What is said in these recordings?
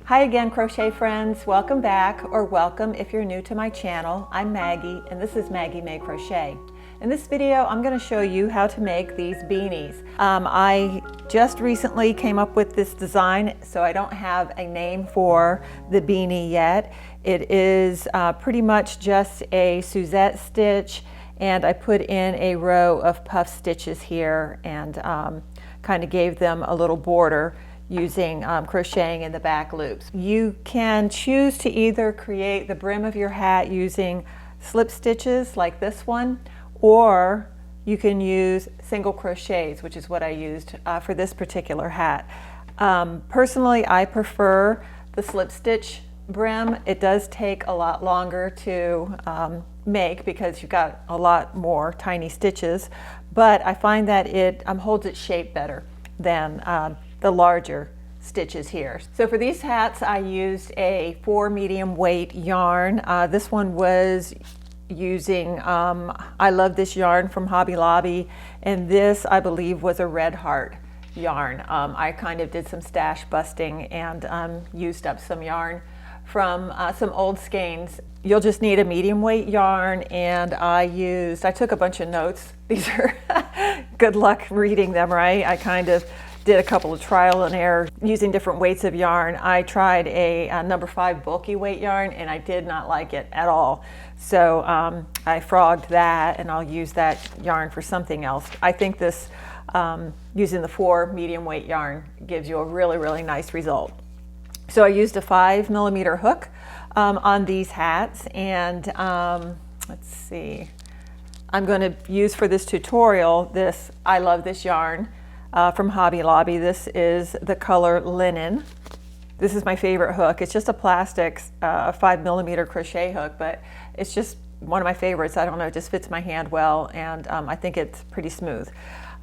Hi again, crochet friends. Welcome back, or welcome if you're new to my channel. I'm Maggie and this is Maggie May Crochet. In this video I'm going to show you how to make these beanies. I just recently came up with this design, so I don't have a name for the beanie yet. It is pretty much just a Suzette stitch, and I put in a row of puff stitches here and kind of gave them a little border using crocheting in the back loops. You can choose to either create the brim of your hat using slip stitches like this one, or you can use single crochets, which is what I used for this particular hat. Personally, I prefer the slip stitch brim. It does take a lot longer to make because you've got a lot more tiny stitches, but I find that it holds its shape better than the larger stitches here. So for these hats I used a 4 medium weight yarn. This one was using, I love this yarn from Hobby Lobby, and this I believe was a Red Heart yarn. I kind of did some stash busting and used up some yarn from some old skeins. You'll just need a medium weight yarn, and I took a bunch of notes. These are good luck reading them, right? I kind of did a couple of trial and error using different weights of yarn. I tried a number 5 bulky weight yarn and I did not like it at all. So I frogged that, and I'll use that yarn for something else. I think this using the 4 medium weight yarn gives you a really nice result. So I used a 5 millimeter hook on these hats, and let's see, I'm going to use for this tutorial this, I love this yarn from Hobby Lobby. This is the color Linen. This is my favorite hook. It's just a plastic 5 millimeter crochet hook, but it's just one of my favorites. I don't know, it just fits my hand well, and I think it's pretty smooth.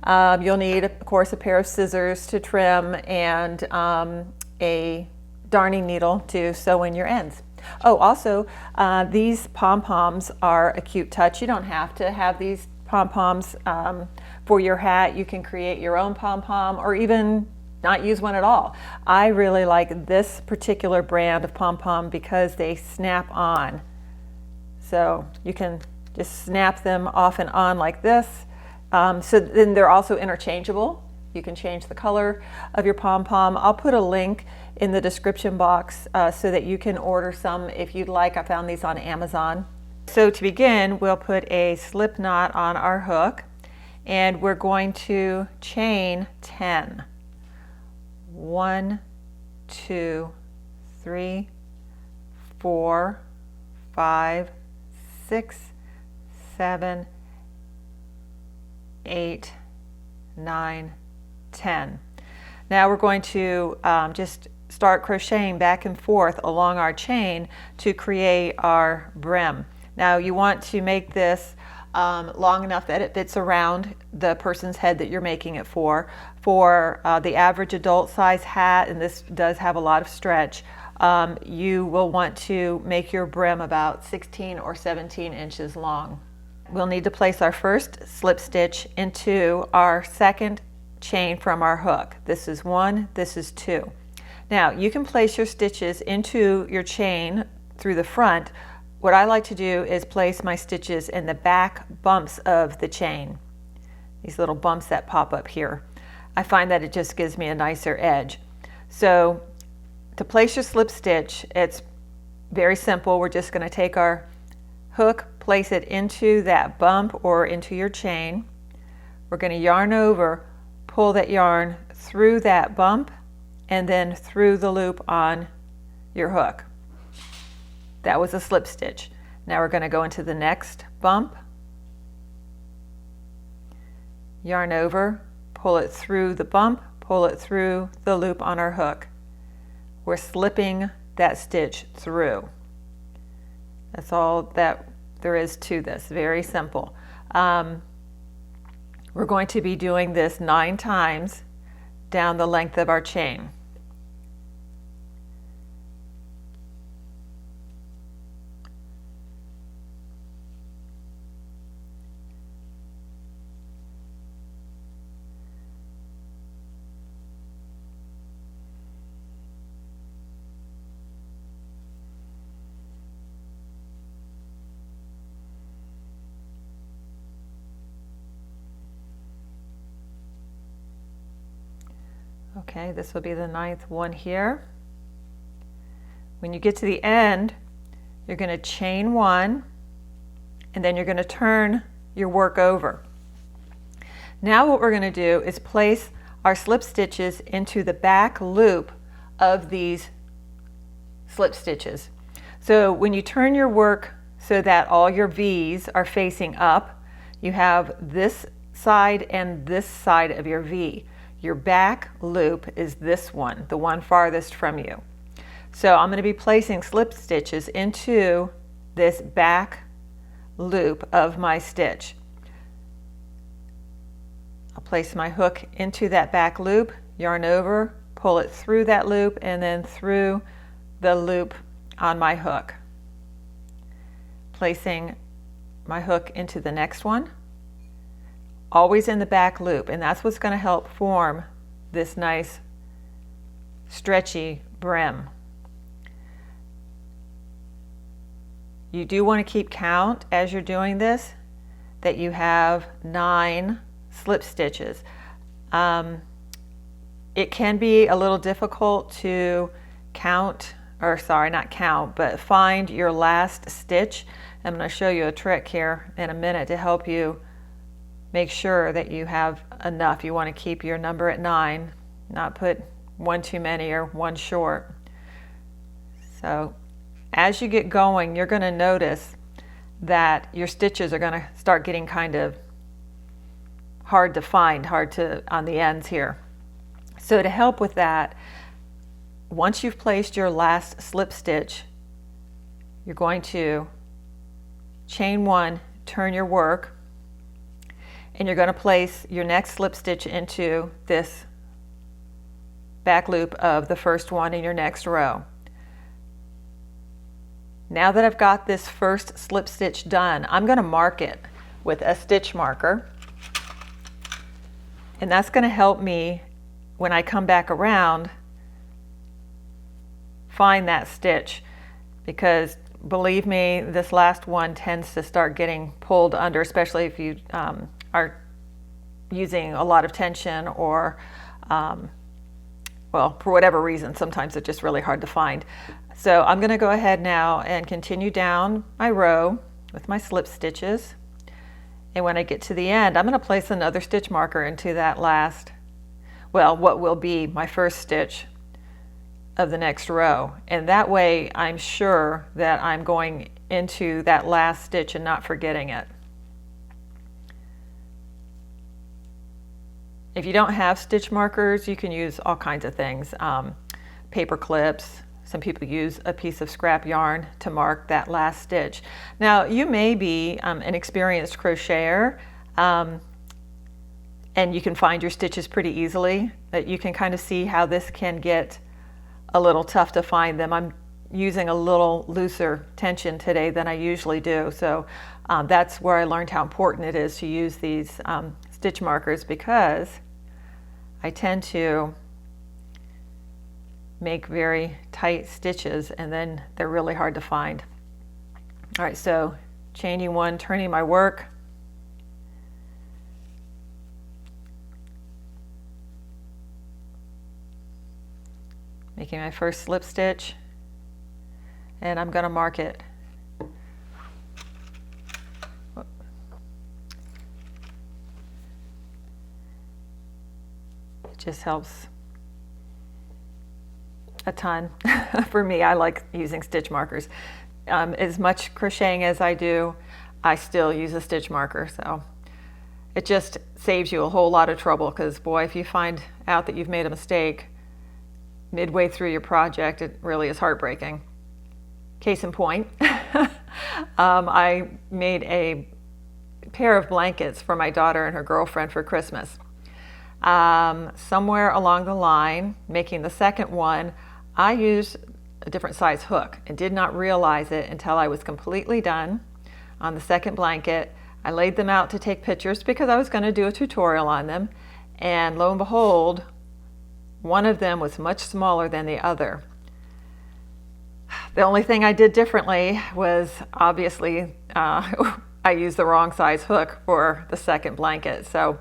You'll need, of course, a pair of scissors to trim and a darning needle to sew in your ends. Oh, also, these pom-poms are a cute touch. You don't have to have these pom-poms for your hat. You can create your own pom-pom or even not use one at all. I really like this particular brand of pom-pom because they snap on. So you can just snap them off and on like this. So then they're also interchangeable. You can change the color of your pom-pom. I'll put a link in the description box so that you can order some if you'd like. I found these on Amazon. So to begin, we'll put a slip knot on our hook, and we're going to chain 10. 1, 2, 3, 4, 5, 6, 7, 8, 9, 10. Now we're going to just start crocheting back and forth along our chain to create our brim. Now you want to make this long enough that it fits around the person's head that you're making it for. For the average adult size hat, and this does have a lot of stretch, you will want to make your brim about 16 or 17 inches long. We'll need to place our first slip stitch into our second chain from our hook. This is 1, this is 2. Now you can place your stitches into your chain through the front. What I like to do is place my stitches in the back bumps of the chain. These little bumps that pop up here. I find that it just gives me a nicer edge. So to place your slip stitch, it's very simple. We're just going to take our hook, place it into that bump or into your chain. We're going to yarn over, pull that yarn through that bump, and then through the loop on your hook. That was a slip stitch. Now we're going to go into the next bump, yarn over, pull it through the bump, pull it through the loop on our hook. We're slipping that stitch through. That's all that there is to this. Very simple. We're going to be doing this 9 times down the length of our chain. Okay, this will be the 9th one here. When you get to the end, you're going to chain 1, and then you're going to turn your work over. Now what we're going to do is place our slip stitches into the back loop of these slip stitches. So when you turn your work so that all your V's are facing up, you have this side and this side of your V. Your back loop is this one, the one farthest from you. So I'm going to be placing slip stitches into this back loop of my stitch. I'll place my hook into that back loop, yarn over, pull it through that loop, and then through the loop on my hook. Placing my hook into the next one, always in the back loop, and that's what's going to help form this nice stretchy brim. You do want to keep count as you're doing this, that you have 9 slip stitches. It can be a little difficult to count, or sorry, not count, but find your last stitch. I'm going to show you a trick here in a minute to help you make sure that you have enough. You want to keep your number at 9, not put one too many or one short. So as you get going, you're going to notice that your stitches are going to start getting kind of hard to find, on the ends here. So to help with that, once you've placed your last slip stitch, you're going to chain 1, turn your work, and you're going to place your next slip stitch into this back loop of the first one in your next row. Now that I've got this first slip stitch done, I'm going to mark it with a stitch marker, and that's going to help me when I come back around find that stitch, because believe me, this last one tends to start getting pulled under, especially if you are using a lot of tension or well, for whatever reason, sometimes it's just really hard to find. So I'm going to go ahead now and continue down my row with my slip stitches. And when I get to the end, I'm going to place another stitch marker into that last, well, what will be my first stitch of the next row. And that way I'm sure that I'm going into that last stitch and not forgetting it. If you don't have stitch markers, you can use all kinds of things. Paper clips. Some people use a piece of scrap yarn to mark that last stitch. Now, you may be an experienced crocheter, and you can find your stitches pretty easily. That you can kind of see how this can get a little tough to find them. I'm using a little looser tension today than I usually do, so that's where I learned how important it is to use these stitch markers, because I tend to make very tight stitches and then they're really hard to find. All right, so chaining 1, turning my work, making my first slip stitch, and I'm going to mark it. It just helps a ton. For me, I like using stitch markers. As much crocheting as I do, I still use a stitch marker, so it just saves you a whole lot of trouble, because boy, if you find out that you've made a mistake midway through your project, it really is heartbreaking. Case in point, I made a pair of blankets for my daughter and her girlfriend for Christmas. Somewhere along the line, making the second one, I used a different size hook and did not realize it until I was completely done on the second blanket. I laid them out to take pictures because I was going to do a tutorial on them, and lo and behold, one of them was much smaller than the other. The only thing I did differently was obviously I used the wrong size hook for the second blanket. So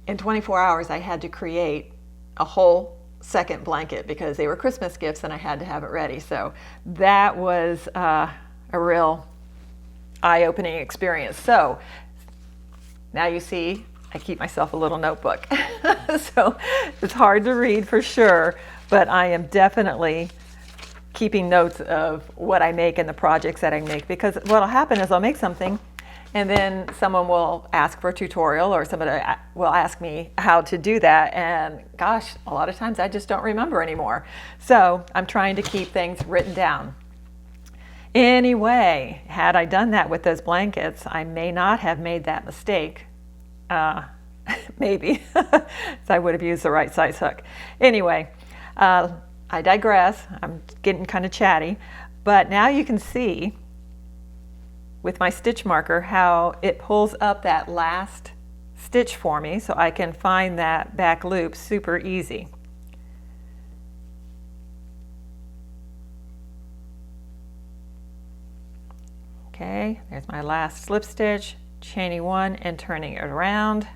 in 24 hours I had to create a whole second blanket because they were Christmas gifts and I had to have it ready. So that was a real eye-opening experience. So now you see I keep myself a little notebook. So it's hard to read for sure, but I am definitely keeping notes of what I make and the projects that I make, because what'll happen is I'll make something and then someone will ask for a tutorial or somebody will ask me how to do that, and gosh, a lot of times I just don't remember anymore. So I'm trying to keep things written down. Anyway, had I done that with those blankets, I may not have made that mistake. Maybe. So I would have used the right size hook. Anyway, I digress. I'm getting kind of chatty, but now you can see with my stitch marker how it pulls up that last stitch for me, so I can find that back loop super easy. Okay, there's my last slip stitch, chaining one and turning it around,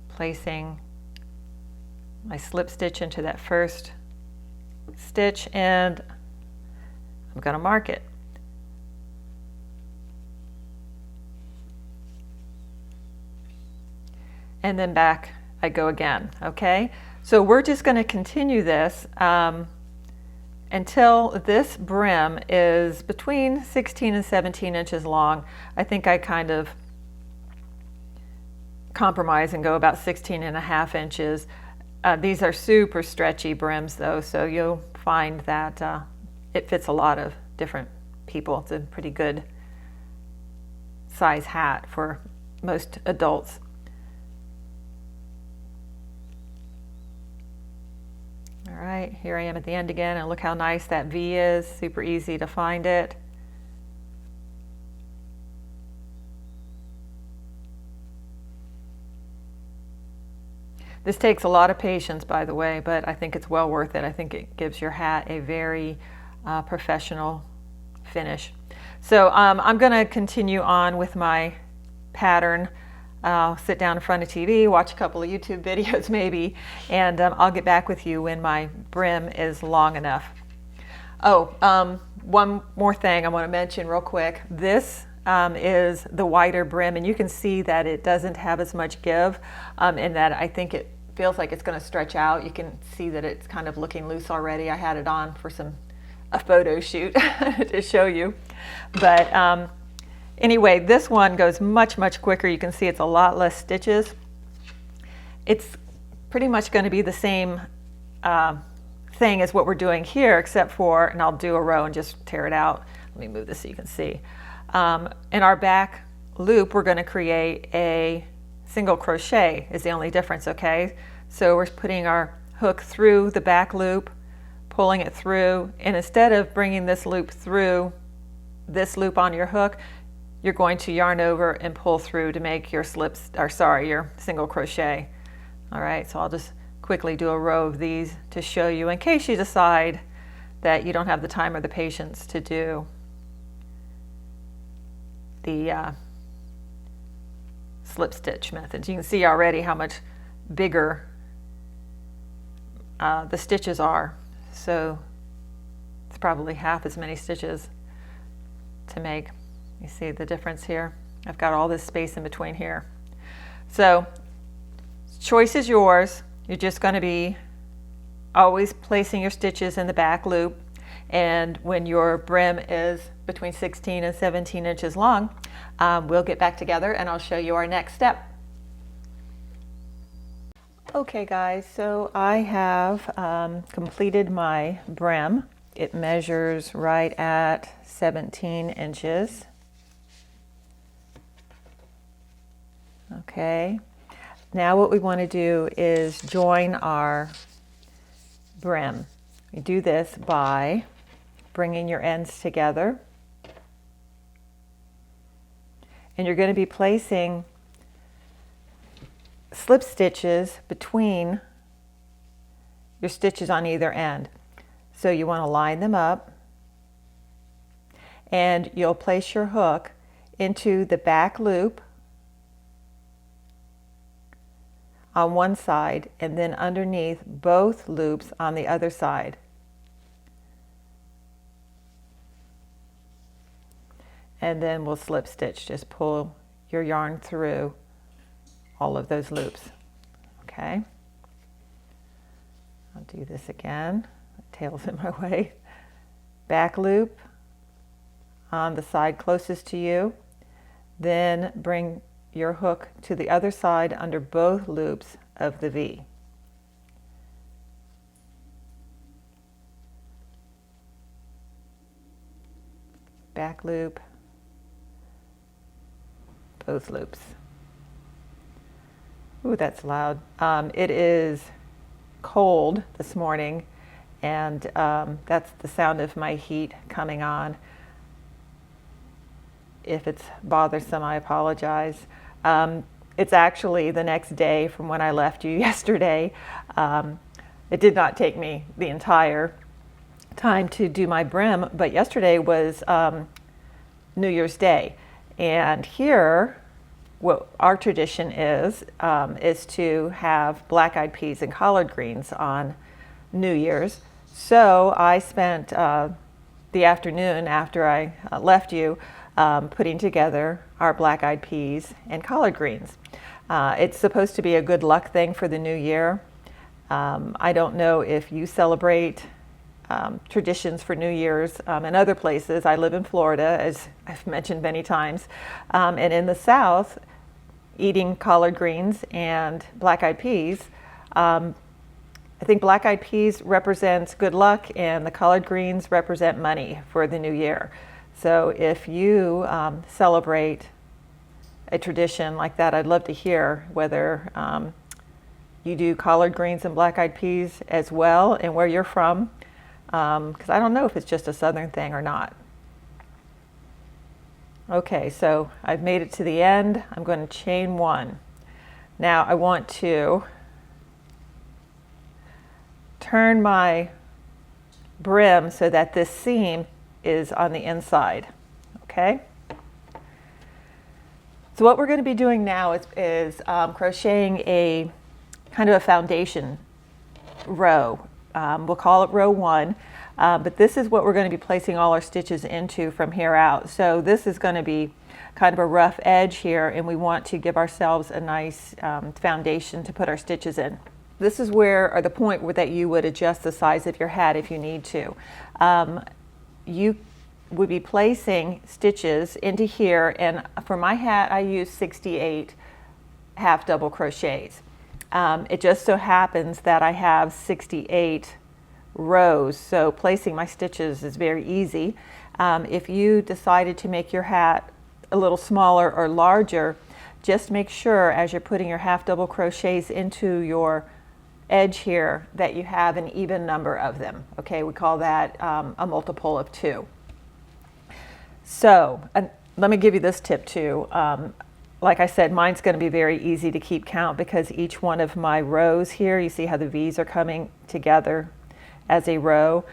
placing my slip stitch into that first stitch, and I'm going to mark it. And then back I go again. Okay, so we're just going to continue this until this brim is between 16 and 17 inches long. I think I kind of compromise and go about 16 and a half inches. These are super stretchy brims though, so you'll find that it fits a lot of different people. It's a pretty good size hat for most adults. All right, here I am at the end again, and look how nice that V is, super easy to find it. This takes a lot of patience, by the way, but I think it's well worth it. I think it gives your hat a very professional finish. So I'm going to continue on with my pattern. I'll sit down in front of TV, watch a couple of YouTube videos maybe, and I'll get back with you when my brim is long enough. Oh, one more thing I want to mention real quick. This is the wider brim, and you can see that it doesn't have as much give, and that I think it feels like it's going to stretch out. You can see that it's kind of looking loose already. I had it on for a photo shoot to show you, but anyway, this one goes much quicker. You can see it's a lot less stitches. It's pretty much going to be the same thing as what we're doing here, except for, and I'll do a row and just tear it out. Let me move this so you can see. In our back loop, we're going to create a single crochet is the only difference, okay? So we're putting our hook through the back loop, pulling it through, and instead of bringing this loop through this loop on your hook, you're going to yarn over and pull through to make your your single crochet. All right, so I'll just quickly do a row of these to show you in case you decide that you don't have the time or the patience to do the slip stitch methods. You can see already how much bigger the stitches are. So it's probably half as many stitches to make. You see the difference here? I've got all this space in between here. So choice is yours. You're just going to be always placing your stitches in the back loop, and when your brim is between 16 and 17 inches long, we'll get back together and I'll show you our next step. Okay guys, so I have completed my brim. It measures right at 17 inches. Okay, now what we want to do is join our brim. You do this by bringing your ends together, and you're going to be placing slip stitches between your stitches on either end. So you want to line them up, and you'll place your hook into the back loop on one side and then underneath both loops on the other side. And then we'll slip stitch. Just pull your yarn through all of those loops. Okay. I'll do this again. The tail's in my way. Back loop on the side closest to you. Then bring your hook to the other side under both loops of the V. Back loop, both loops. Ooh, that's loud. It is cold this morning, and that's the sound of my heat coming on. If it's bothersome, I apologize. It's actually the next day from when I left you yesterday. It did not take me the entire time to do my brim, but yesterday was New Year's Day. And here, what our tradition is to have black-eyed peas and collard greens on New Year's. So I spent the afternoon after I left you putting together our black-eyed peas and collard greens. It's supposed to be a good luck thing for the new year. I don't know if you celebrate traditions for New Year's in other places. I live in Florida, as I've mentioned many times, and in the South, eating collard greens and black-eyed peas, I think black-eyed peas represents good luck and the collard greens represent money for the new year. So if you celebrate a tradition like that, I'd love to hear whether you do collard greens and black-eyed peas as well, and where you're from, because I don't know if it's just a Southern thing or not. Okay, so I've made it to the end. I'm going to chain one. Now I want to turn my brim so that this seam is on the inside. Okay? So what we're going to be doing now is crocheting a kind of a foundation row. We'll call it row one, but this is what we're going to be placing all our stitches into from here out. So this is going to be kind of a rough edge here, and we want to give ourselves a nice foundation to put our stitches in. This is where, or the point where that you would adjust the size of your hat if you need to. You would be placing stitches into here, and for my hat I use 68 half double crochets. It just so happens that I have 68 rows, so placing my stitches is very easy. If you decided to make your hat a little smaller or larger, just make sure as you're putting your half double crochets into your edge here that you have an even number of them. Okay, we call that a multiple of 2. So let me give you this tip too. Like I said, mine's going to be very easy to keep count because each one of my rows here, you see how the V's are coming together as a row.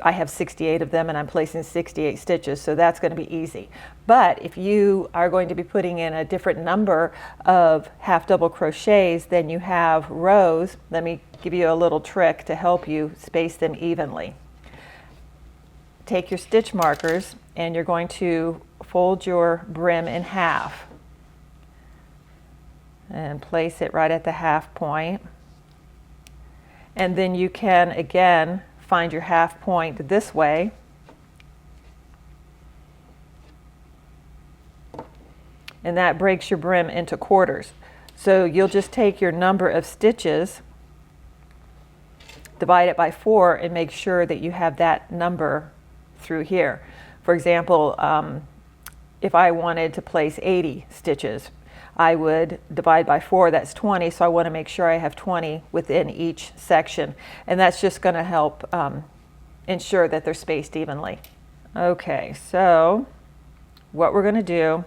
I have 68 of them and I'm placing 68 stitches, so that's going to be easy. But if you are going to be putting in a different number of half double crochets than you have rows, let me give you a little trick to help you space them evenly. Take your stitch markers and you're going to fold your brim in half and place it right at the half point. And then you can again find your half point this way. And that breaks your brim into quarters. So you'll just take your number of stitches, divide it by 4, and make sure that you have that number through here. For example, if I wanted to place 80 stitches, I would divide by 4, that's 20, so I want to make sure I have 20 within each section. And that's just going to help ensure that they're spaced evenly. Okay, so what we're going to do,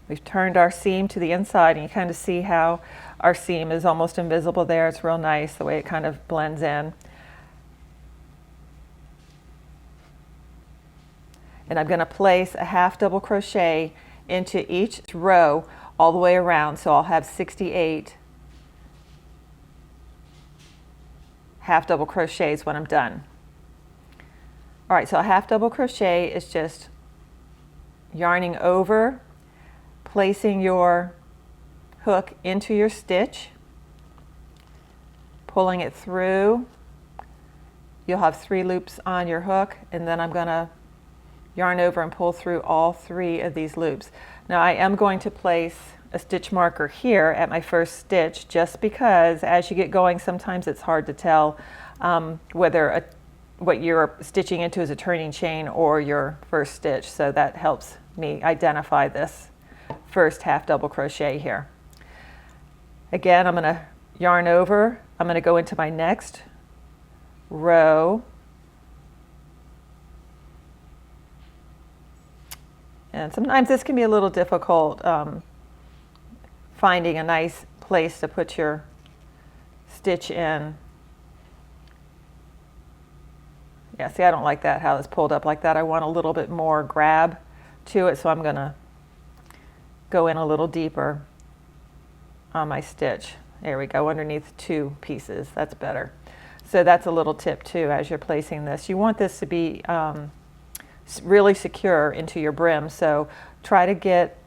we've turned our seam to the inside, and you kind of see how our seam is almost invisible there. It's real nice the way it kind of blends in. And I'm going to place a half double crochet into each row all the way around. So I'll have 68 half double crochets when I'm done. All right, so a half double crochet is just yarning over, placing your hook into your stitch, pulling it through. You'll have 3 loops on your hook, and then I'm going to yarn over and pull through all 3 of these loops. Now I am going to place a stitch marker here at my first stitch, just because as you get going sometimes it's hard to tell whether what you're stitching into is a turning chain or your first stitch, so that helps me identify this first half double crochet here. Again, I'm going to yarn over, I'm going to go into my next row, and sometimes this can be a little difficult finding a nice place to put your stitch in. Yeah, see, I don't like that, how it's pulled up like that. I want a little bit more grab to it, so I'm going to go in a little deeper on my stitch. There we go, underneath 2 pieces. That's better. So that's a little tip too as you're placing this. You want this to be really secure into your brim, so try to get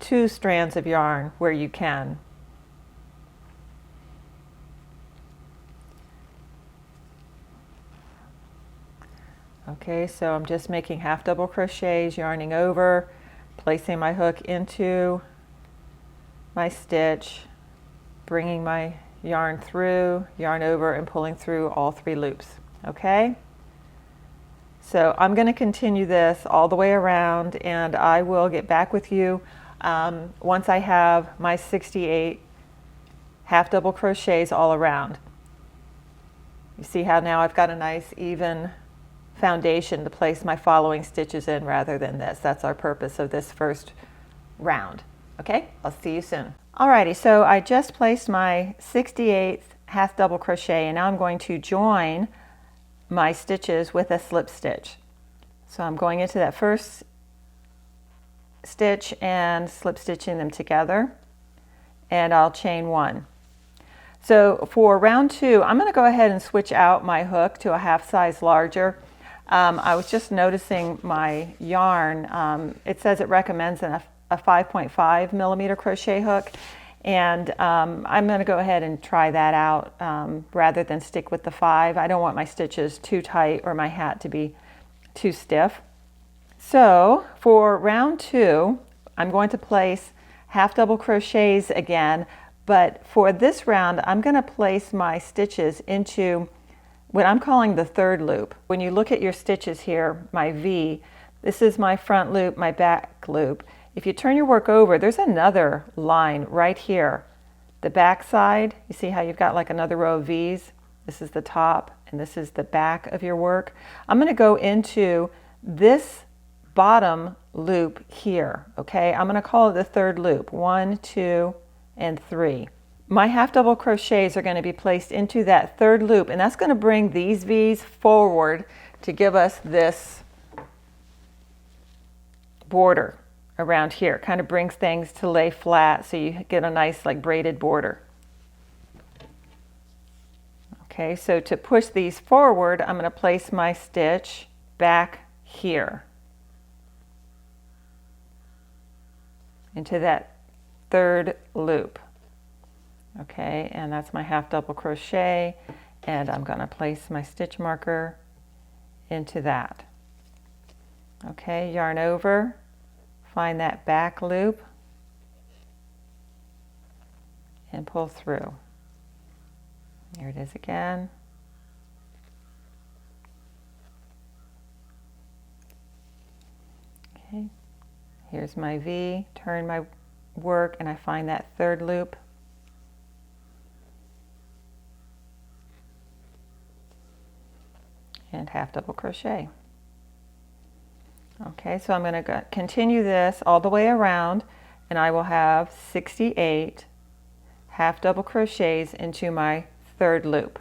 2 strands of yarn where you can. Okay, so I'm just making half double crochets, yarning over, placing my hook into my stitch, bringing my yarn through, yarn over, and pulling through all 3 loops. Okay? So I'm going to continue this all the way around, and I will get back with you once I have my 68 half double crochets all around. You see how now I've got a nice even foundation to place my following stitches in rather than this. That's our purpose of this first round. Okay, I'll see you soon. Alrighty, so I just placed my 68th half double crochet, and now I'm going to join my stitches with a slip stitch. So I'm going into that first stitch and slip stitching them together, and I'll chain 1. So for round 2, I'm going to go ahead and switch out my hook to a half size larger. I was just noticing my yarn, it says it recommends a 5.5 millimeter crochet hook, and I'm going to go ahead and try that out rather than stick with the 5. I don't want my stitches too tight or my hat to be too stiff. So for round 2, I'm going to place half double crochets again, but for this round I'm going to place my stitches into what I'm calling the 3rd loop. When you look at your stitches here, my V, this is my front loop, my back loop. If you turn your work over, there's another line right here. The back side, you see how you've got like another row of V's? This is the top and this is the back of your work. I'm going to go into this bottom loop here, okay? I'm going to call it the 3rd loop, 1, 2, and 3. My half double crochets are going to be placed into that 3rd loop, and that's going to bring these V's forward to give us this border around here. Kind of brings things to lay flat so you get a nice like braided border. Okay, so to push these forward, I'm going to place my stitch back here into that 3rd loop. Okay, and that's my half double crochet, and I'm going to place my stitch marker into that. Okay, yarn over, find that back loop, and pull through. Here it is again. Okay, here's my V, turn my work, and I find that 3rd loop. And half double crochet. Okay, so I'm going to continue this all the way around, and I will have 68 half double crochets into my 3rd loop.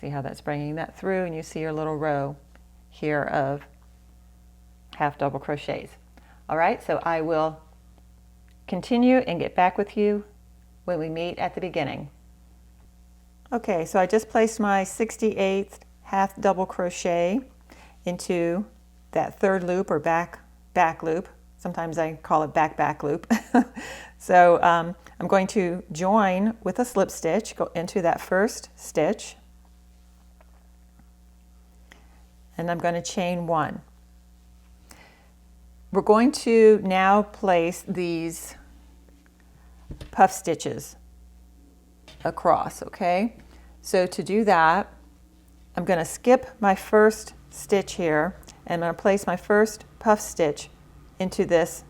See how that's bringing that through, and you see your little row here of half double crochets. All right, so I will continue and get back with you when we meet at the beginning. Okay, so I just placed my 68th half double crochet into that third loop or back loop. Sometimes I call it back loop. So I'm going to join with a slip stitch, go into that first stitch, and I'm going to chain one. We're going to now place these puff stitches across, okay? So to do that, I'm going to skip my first stitch here, and I'm going to place my first puff stitch into this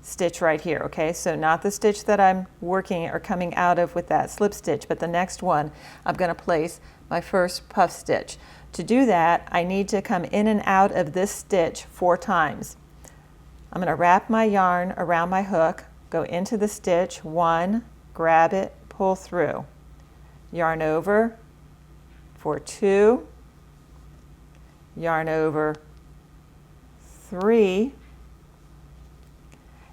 stitch right here, okay? So not the stitch that I'm working or coming out of with that slip stitch, but the next one, I'm going to place my first puff stitch. To do that, I need to come in and out of this stitch 4 times. I'm going to wrap my yarn around my hook, go into the stitch, 1, grab it, pull through, yarn over for 2, yarn over 3,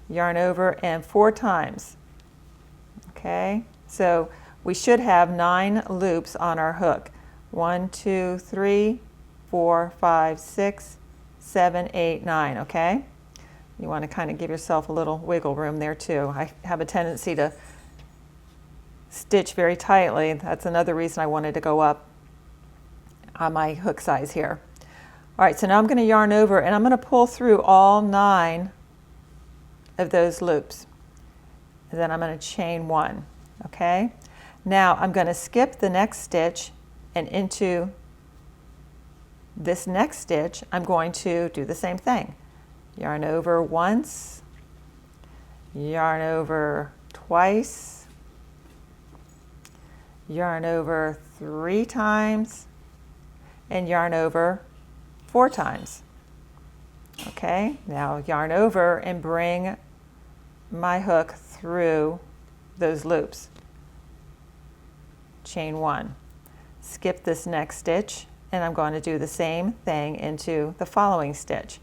yarn over, and 4 times. Okay, so we should have 9 loops on our hook. 1, 2, 3, 4, 5, 6, 7, 8, 9. Okay, you want to kind of give yourself a little wiggle room there too. I have a tendency to stitch very tightly. That's another reason I wanted to go up on my hook size here. All right, so now I'm going to yarn over, and I'm going to pull through all 9 of those loops, and then I'm going to chain 1. Okay, now I'm going to skip the next stitch, and into this next stitch I'm going to do the same thing. Yarn over once, yarn over twice, yarn over 3 times, and yarn over 4 times. Okay, now yarn over and bring my hook through those loops. Chain 1. Skip this next stitch, and I'm going to do the same thing into the following stitch.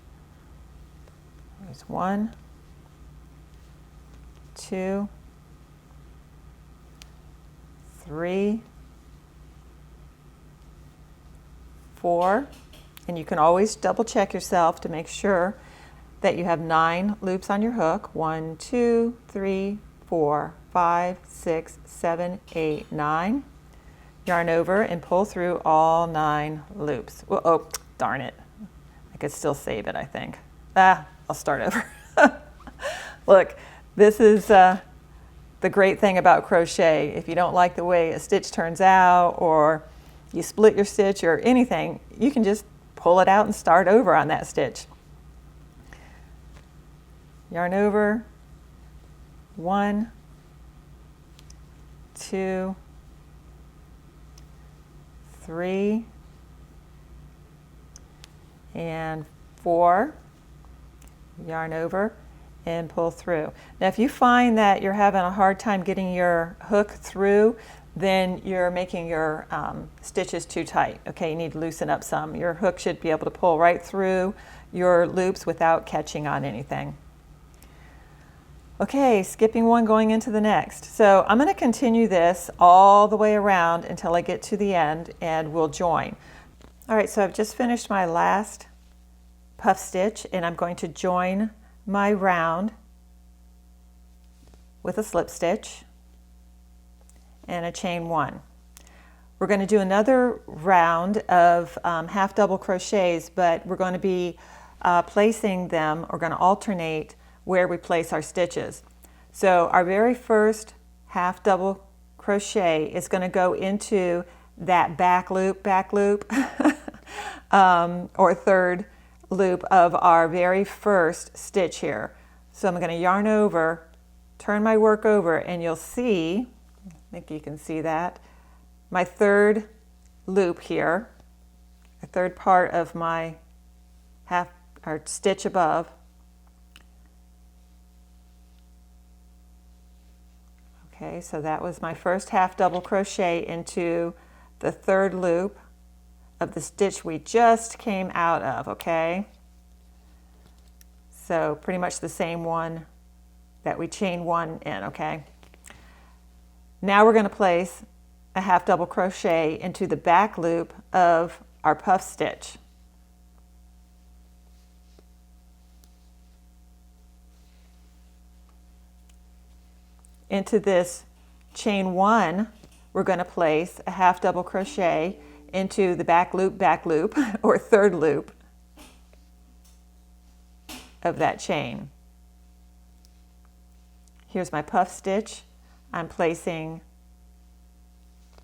There's 1, 2, 3, 4, and you can always double check yourself to make sure that you have 9 loops on your hook. 1, 2, 3, 4, 5, 6, 7, 8, 9. Yarn over and pull through all 9 loops. Oh, darn it. I could still save it, I think. I'll start over. Look, this is the great thing about crochet. If you don't like the way a stitch turns out, or you split your stitch or anything, you can just pull it out and start over on that stitch. Yarn over, 1, 2, 3, and 4. Yarn over and pull through. Now if you find that you're having a hard time getting your hook through, then you're making your stitches too tight. Okay, you need to loosen up some. Your hook should be able to pull right through your loops without catching on anything. Okay, skipping one, going into the next. So I'm going to continue this all the way around until I get to the end, and we'll join. All right, so I've just finished my last puff stitch, and I'm going to join my round with a slip stitch and a chain 1. We're going to do another round of half double crochets, but we're going to be placing them, or going to alternate where we place our stitches. So our very first half double crochet is going to go into that back loop or third loop of our very first stitch here. So I'm going to yarn over, turn my work over, and you'll see, I think you can see that, my third loop here, the third part of my half or stitch above. Okay, so that was my first half double crochet into the third loop of the stitch we just came out of, okay? So pretty much the same one that we chain one in, okay? Now we're going to place a half double crochet into the back loop of our puff stitch. Into this chain one, we're going to place a half double crochet into the back loop, or third loop of that chain. Here's my puff stitch. I'm placing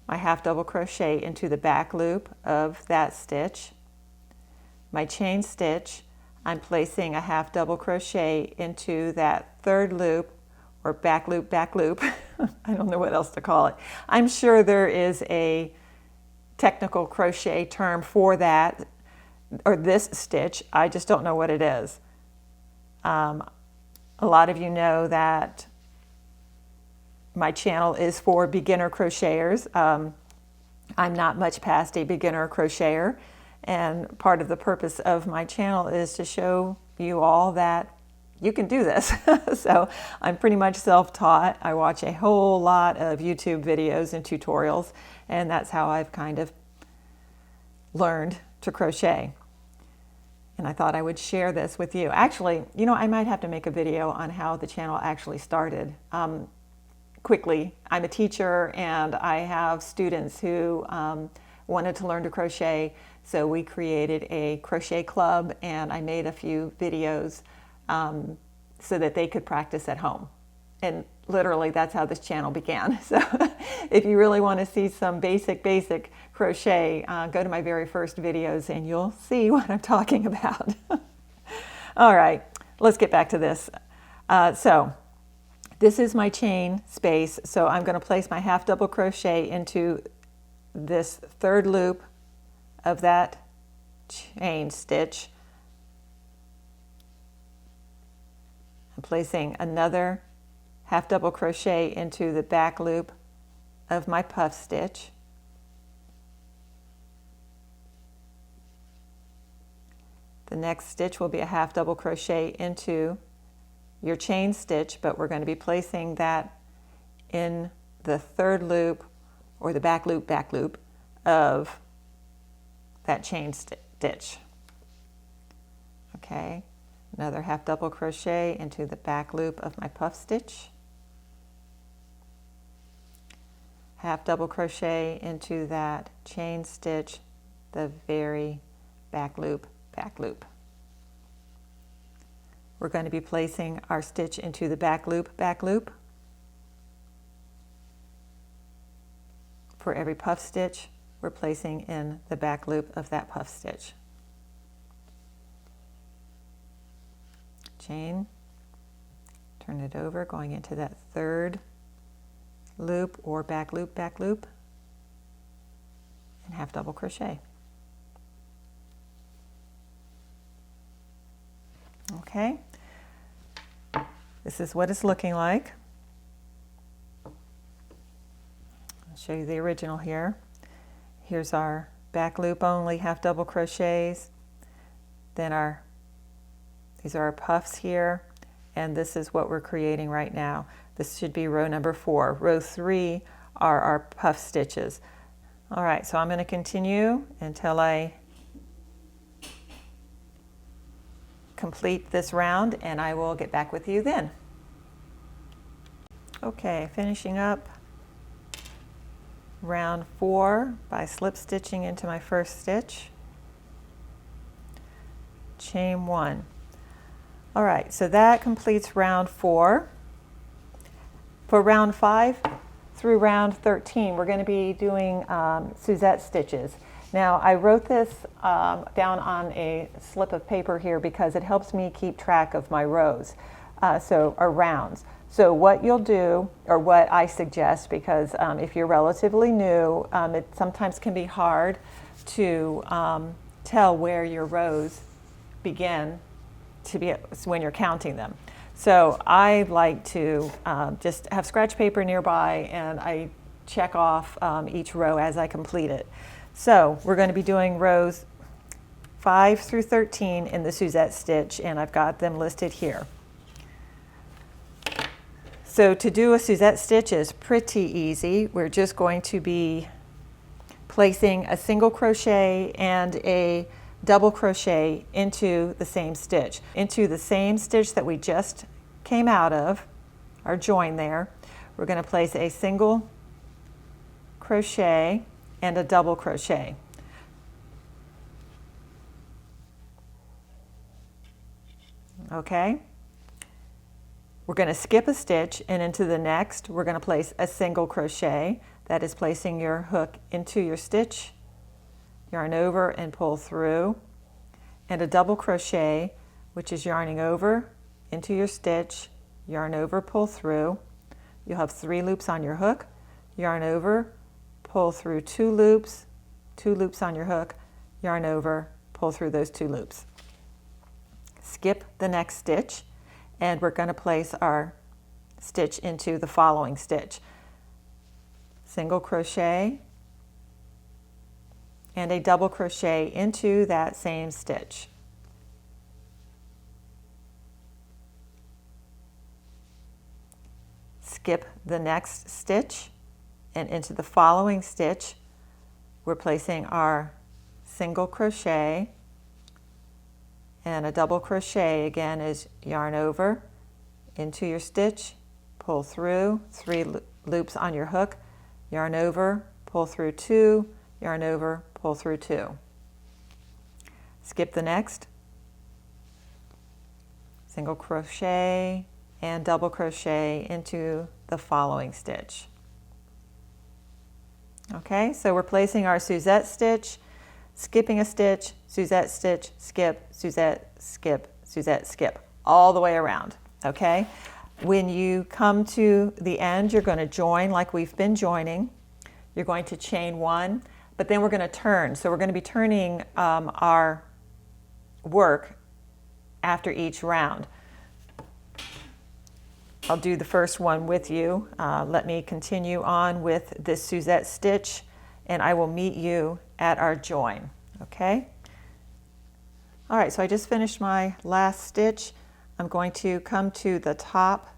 my half double crochet into the back loop of that stitch. My chain stitch, I'm placing a half double crochet into that third loop, or back loop. I don't know what else to call it. I'm sure there is a technical crochet term for that, or this stitch. I just don't know what it is. A lot of you know that my channel is for beginner crocheters. I'm not much past a beginner crocheter, and part of the purpose of my channel is to show you all that you can do this. So I'm pretty much self-taught. I watch a whole lot of YouTube videos and tutorials, and that's how I've kind of learned to crochet. And I thought I would share this with you. Actually, you know, I might have to make a video on how the channel actually started. Quickly, I'm a teacher and I have students who wanted to learn to crochet, so we created a crochet club, and I made a few videos so that they could practice at home. And literally that's how this channel began. So if you really want to see some basic crochet, go to my very first videos and you'll see what I'm talking about. All right, let's get back to this. So this is my chain space. So I'm going to place my half double crochet into this third loop of that chain stitch. I'm placing another half double crochet into the back loop of my puff stitch. The next stitch will be a half double crochet into your chain stitch, but we're going to be placing that in the third loop, or the back loop of that chain stitch. Okay, another half double crochet into the back loop of my puff stitch. Half double crochet into that chain stitch, the very back loop. We're going to be placing our stitch into the back loop. For every puff stitch, we're placing in the back loop of that puff stitch. Chain, turn it over, going into that third loop or back loop, and half double crochet. Okay, this is what it's looking like. I'll show you the original here. Here's our back loop only half double crochets. Then these are our puffs here, and this is what we're creating right now. This should be row number 4. Row 3 are our puff stitches. All right, so I'm going to continue until I complete this round, and I will get back with you then. Okay, finishing up round 4 by slip stitching into my first stitch. Chain 1. All right, so that completes round 4. For round 5 through round 13, we're going to be doing Suzette stitches. Now, I wrote this down on a slip of paper here because it helps me keep track of my rows, or rounds. So what you'll do, or what I suggest, because if you're relatively new, it sometimes can be hard to tell where your rows begin to be when you're counting them. So I like to just have scratch paper nearby, and I check off each row as I complete it. So we're going to be doing rows 5 through 13 in the Suzette stitch, and I've got them listed here. So to do a Suzette stitch is pretty easy. We're just going to be placing a single crochet and a double crochet into the same stitch. Into the same stitch that we just came out of, our join there, we're going to place a single crochet and a double crochet. Okay? We're going to skip a stitch, and into the next we're going to place a single crochet. That is placing your hook into your stitch, yarn over and pull through, and a double crochet, which is yarning over into your stitch, yarn over, pull through. You'll have 3 loops on your hook, yarn over, pull through 2 loops on your hook, yarn over, pull through those 2 loops. Skip the next stitch, and we're going to place our stitch into the following stitch. Single crochet and a double crochet into that same stitch. Skip the next stitch, and into the following stitch we're placing our single crochet and a double crochet. Again is yarn over into your stitch, pull through, 3 loops on your hook, yarn over, pull through 2, yarn over, pull through 2. Skip the next, single crochet and double crochet into the following stitch. Okay, so we're placing our Suzette stitch, skipping a stitch, Suzette stitch, skip, Suzette, skip, Suzette, skip, all the way around. Okay, when you come to the end, you're going to join like we've been joining. You're going to chain 1, but then we're going to turn. So we're going to be turning our work after each round. I'll do the first one with you. Let me continue on with this Suzette stitch, and I will meet you at our join. Okay? All right, so I just finished my last stitch. I'm going to come to the top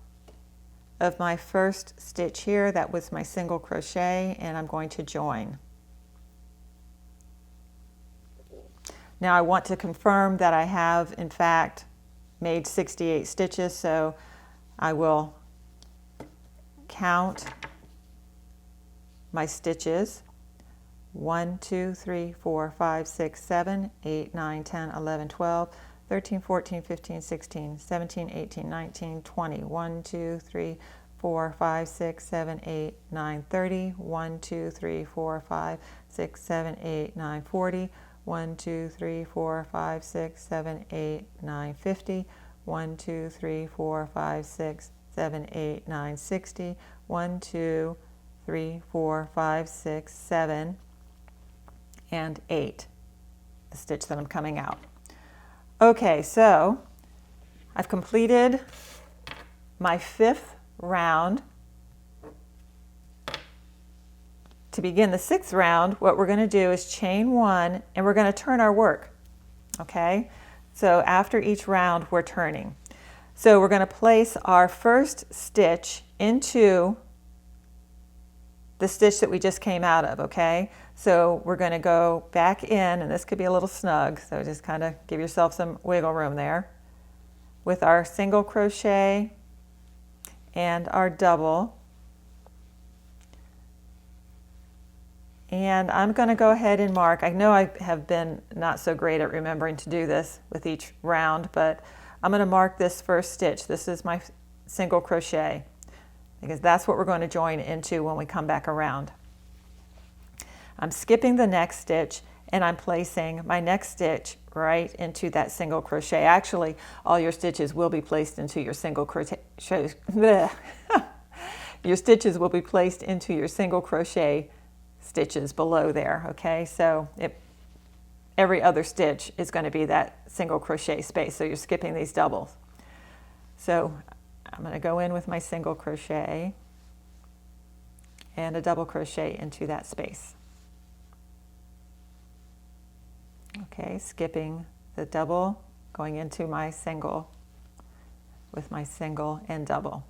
of my first stitch here. That was my single crochet, and I'm going to join. Now I want to confirm that I have in fact made 68 stitches, so I will count my stitches. 1, 2, 3, 4, 5, 6, 7, 8, 9, 10, 11, 12, 13, 14, 15, 16, 17, 18, 19, 20. 1, 2, 3, 4, 5, 6, 7, 8, 9, 30. 1, 2, 3, 4, 5, 6, 7, 8, 9, 40. 1, 2, 3, 4, 5, 6, 7, 8, 9, 50. 1, 2, 3, 4, 5, 6, 7, 8, 9, 60. 1, 2, 3, 4, 5, 6, 7, and 8, the stitch that I'm coming out. Okay, so I've completed my 5th round. To begin the 6th round, what we're going to do is chain 1, and we're going to turn our work. Okay, so after each round we're turning. So we're going to place our first stitch into the stitch that we just came out of. Okay, so we're going to go back in, and this could be a little snug, so just kind of give yourself some wiggle room there, with our single crochet and our double. And I'm going to go ahead and mark. I know I have been not so great at remembering to do this with each round, but I'm going to mark this first stitch. This is my single crochet, because that's what we're going to join into when we come back around. I'm skipping the next stitch, and I'm placing my next stitch right into that single crochet. Actually, all your stitches will be placed into your single crochet. Your stitches will be placed into your single crochet stitches below there. Okay, so every other stitch is going to be that single crochet space, so you're skipping these doubles. So I'm going to go in with my single crochet, and a double crochet into that space. Okay, skipping the double, going into my single with my single and double.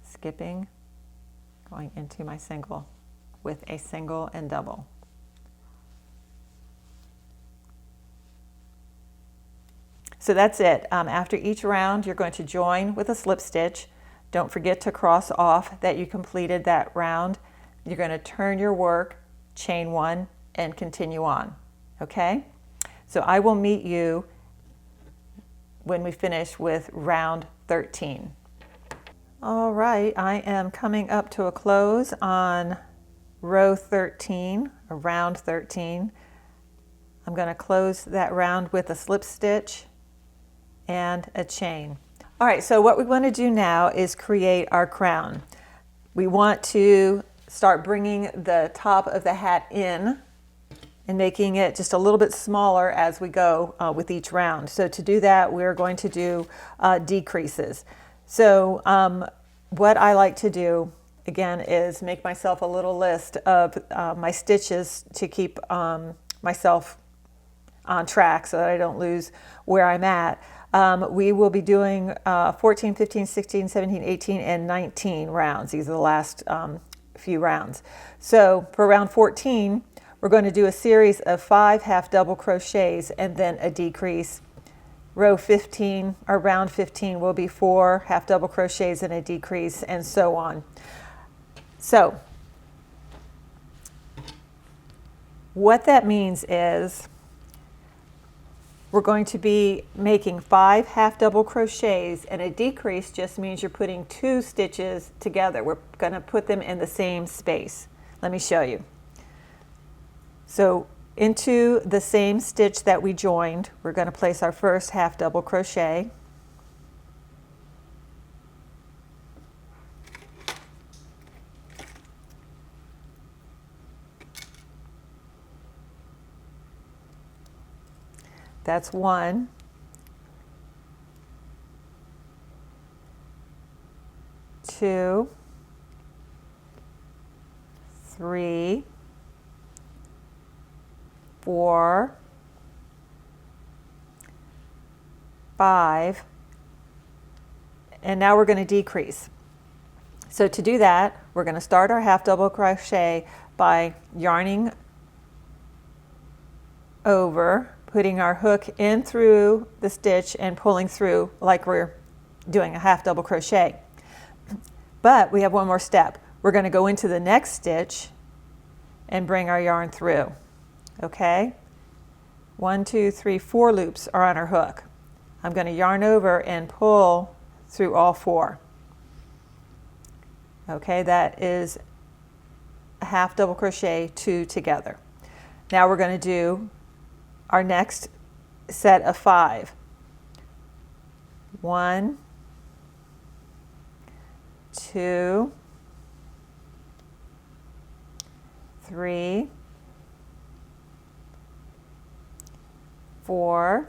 Skipping, going into my single with a single and double. So that's it. After each round, you're going to join with a slip stitch. Don't forget to cross off that you completed that round. You're going to turn your work, chain one, and continue on. Okay? So I will meet you when we finish with round 13. All right, I am coming up to a close on row 13, or round 13. I'm going to close that round with a slip stitch and a chain. All right, so what we want to do now is create our crown. We want to start bringing the top of the hat in and making it just a little bit smaller as we go with each round. So to do that, we're going to do decreases. So what I like to do, again, is make myself a little list of my stitches to keep myself on track so that I don't lose where I'm at. We will be doing 14, 15, 16, 17, 18, and 19 rounds. These are the last few rounds. So for round 14, we're going to do a series of 5 half double crochets and then a decrease. Row 15 or round 15 will be 4 half double crochets and a decrease, and so on. So what that means is we're going to be making 5 half double crochets, and a decrease just means you're putting 2 stitches together. We're going to put them in the same space. Let me show you. So into the same stitch that we joined, we're going to place our first half double crochet. That's 1. 2, 3, 4, 5, and now we're going to decrease. So to do that, we're going to start our half double crochet by yarning over, putting our hook in through the stitch and pulling through like we're doing a half double crochet. But we have one more step. We're going to go into the next stitch and bring our yarn through. Okay? 1, 2, 3, 4 loops are on our hook. I'm going to yarn over and pull through all 4. Okay, that is a half double crochet, 2 together. Now we're going to do our next set of 5. 1, 2, 3, 4,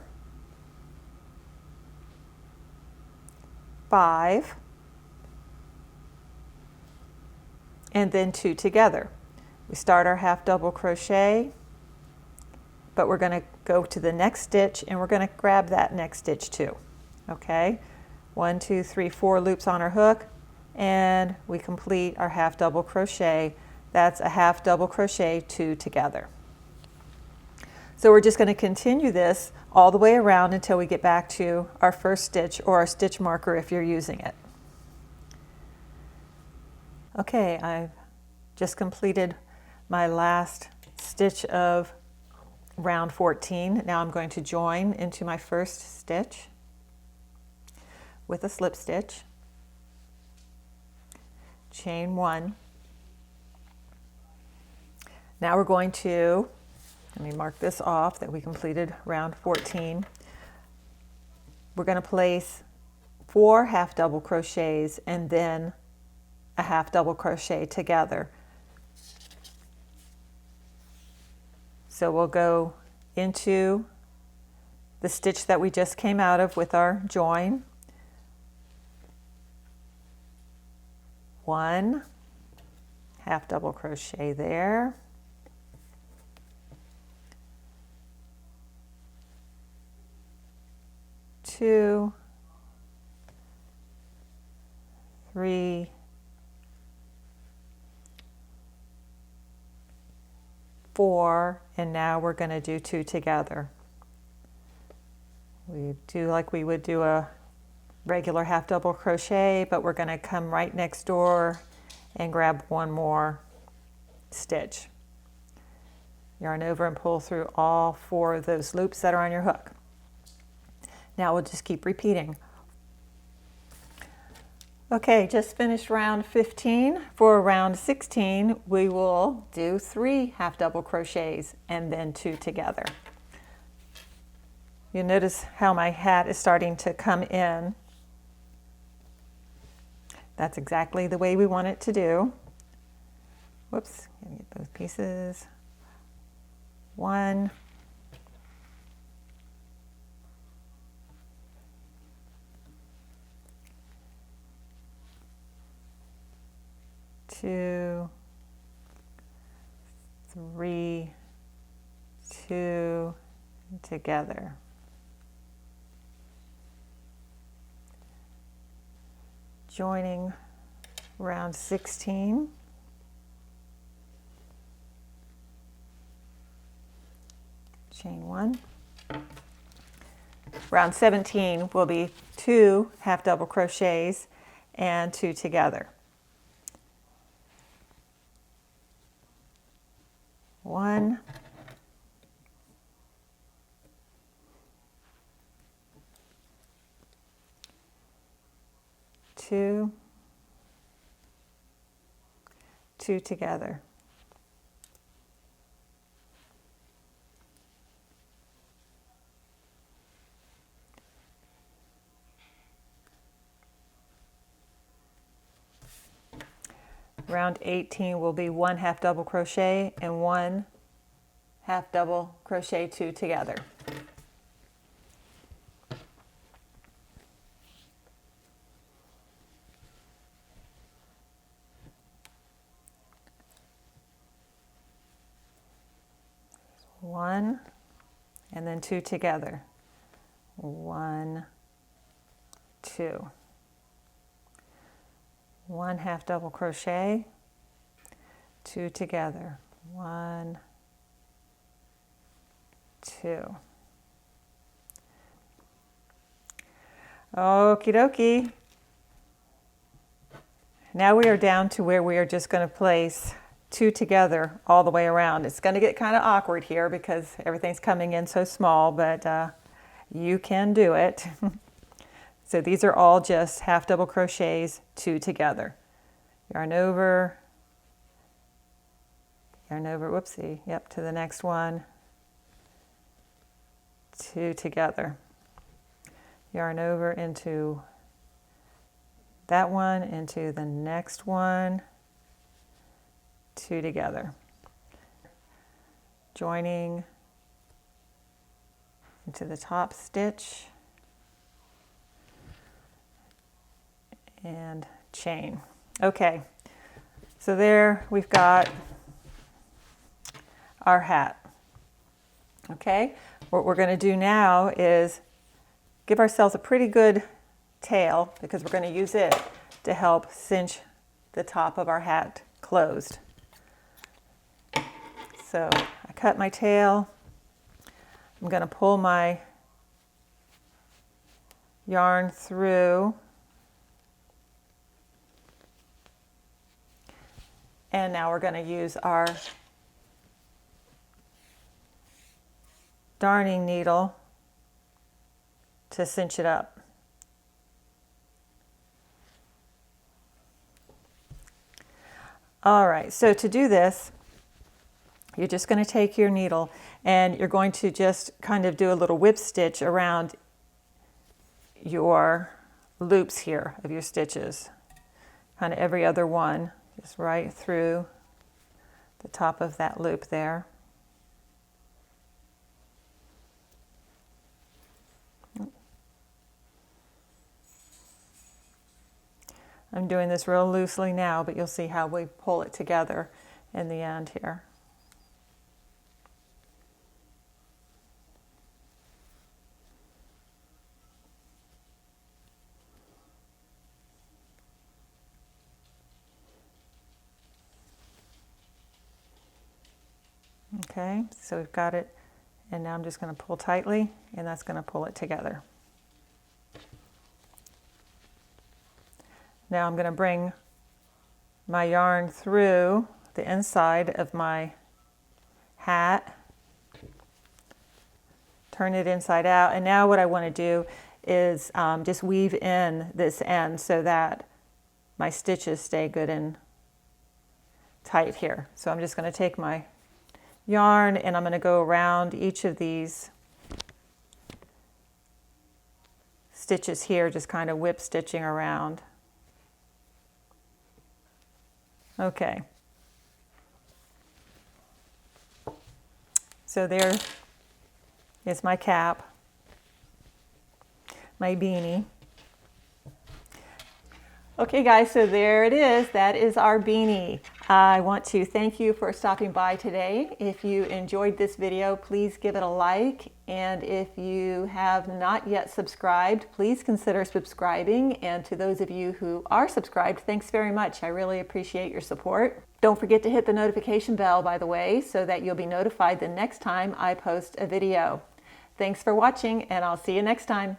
5, and then 2 together. We start our half double crochet, but we're going to go to the next stitch and we're going to grab that next stitch too. Okay, 1, 2, 3, 4 loops on our hook, and we complete our half double crochet. That's a half double crochet, 2 together. So we're just going to continue this all the way around until we get back to our first stitch, or our stitch marker if you're using it. Okay, I've just completed my last stitch of round 14. Now I'm going to join into my first stitch with a slip stitch, chain 1. Now we're going to, let me mark this off that we completed round 14. We're going to place 4 half double crochets and then a half double crochet together. So we'll go into the stitch that we just came out of with our join. 1 half double crochet there, 2, 3, 4, and now we're going to do 2 together. We do like we would do a regular half double crochet, but we're going to come right next door and grab one more stitch. Yarn over and pull through all 4 of those loops that are on your hook. Now we'll just keep repeating. Okay, just finished round 15. For round 16, we will do 3 half double crochets and then 2 together. You'll notice how my hat is starting to come in. That's exactly the way we want it to do. Whoops, gotta get both pieces. 1, 2, 3, 2 together. Joining round 16. Chain 1. Round 17 will be 2 half double crochets and 2 together. 1, 2, 2 together. Round 18 will be 1 half double crochet and 1 half double crochet 2 together. One and then 2 together. 1, 2. 1 half double crochet, 2 together. 1, 2. Okie dokie. Now we are down to where we are just going to place 2 together all the way around. It's going to get kind of awkward here because everything's coming in so small, but you can do it. So these are all just half double crochets, 2 together. Yarn over, whoopsie, yep, to the next one, 2 together. Yarn over into that one, into the next one, 2 together. Joining into the top stitch and chain. Okay, so there we've got our hat. Okay, what we're going to do now is give ourselves a pretty good tail because we're going to use it to help cinch the top of our hat closed. So I cut my tail. I'm going to pull my yarn through, and now we're going to use our darning needle to cinch it up. All right, so to do this, you're just going to take your needle and you're going to just kind of do a little whip stitch around your loops here of your stitches. Kind of every other one, just right through the top of that loop there. I'm doing this real loosely now, but you'll see how we pull it together in the end here. Okay, so we've got it, and now I'm just going to pull tightly, and that's going to pull it together. Now I'm going to bring my yarn through the inside of my hat, turn it inside out, and now what I want to do is just weave in this end so that my stitches stay good and tight here. So I'm just going to take my yarn and I'm going to go around each of these stitches here, just kind of whip stitching around. Okay. So there is my cap, my beanie. Okay guys, so there it is. That is our beanie. I want to thank you for stopping by today. If you enjoyed this video, please give it a like. And if you have not yet subscribed, please consider subscribing. And to those of you who are subscribed, thanks very much. I really appreciate your support. Don't forget to hit the notification bell, by the way, so that you'll be notified the next time I post a video. Thanks for watching, and I'll see you next time.